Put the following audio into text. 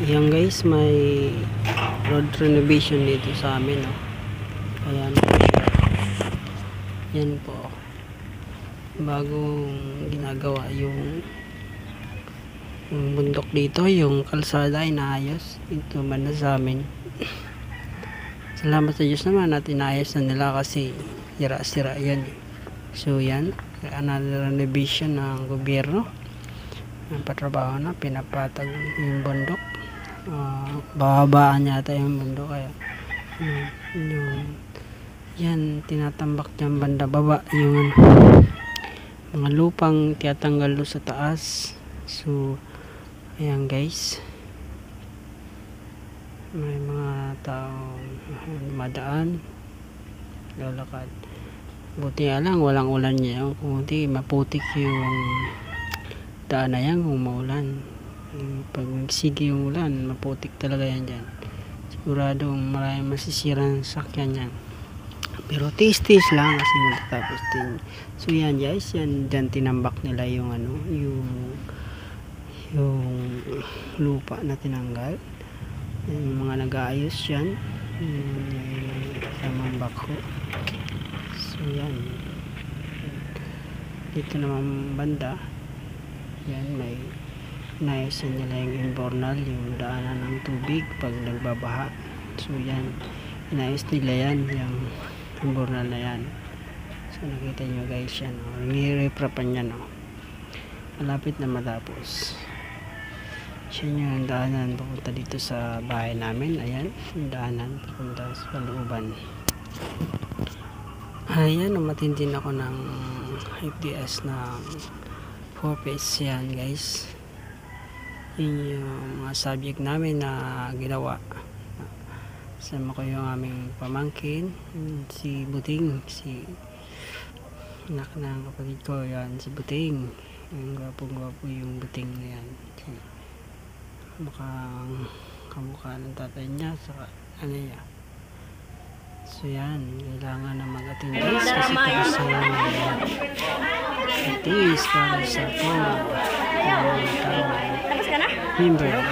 Yan guys, may road renovation dito sa amin, no? Ayan po siya. Yan po. Bagong ginagawa yung bundok dito, yung kalsada ay naayos dito man sa amin. Salamat sa Diyos naman at inayos na nila kasi sira-sira yan. So yan, another renovation ng gobyerno. Ang patrabaho na, pinapatag yung bundok. Bababaan yata yung bundok kaya yan, tinatambak dyan banda baba yung mga lupang tinatanggal doon sa taas. So ayan guys, may mga taong madaan lalakad. Buti nga lang walang ulan niya, kung hindi maputik yung daan na yan kung maulan. Pag nagsigi yung ulan, maputik talaga yan dyan. Sigurado maraming masisira ng sakyan yan. Pero tis-tis lang kasi matatapos din. So yan guys, yan dyan tinambak nila yung yung lupa na tinanggal. Yung mga nag-aayos yan, tamang bako. So yan, dito naman banda yan, may naisan nila yung imbornal, yung daanan ng tubig pag nagbabaha. So yan, inayos nila yan, yung imbornal na yan. So nakita nyo guys yan, nire-reprapan yan, malapit na matapos. Yan yung daanan papunta dito sa bahay namin. Ayan, yung daanan papunta sa looban. Ayan, umatindin ako ng FDS na 4 piece yan guys. Yun yung mga subject namin na ginawa. Sama ko yung aming pamangkin, si Buting, si anak ng kapatid ko, yan si Buting. Yung gwapong-gwapo yung Buting na yan. Kamukha ng tatay niya sa ano niya. So yan, kailangan na mag-attend guys kasi tapos sa para sa po member of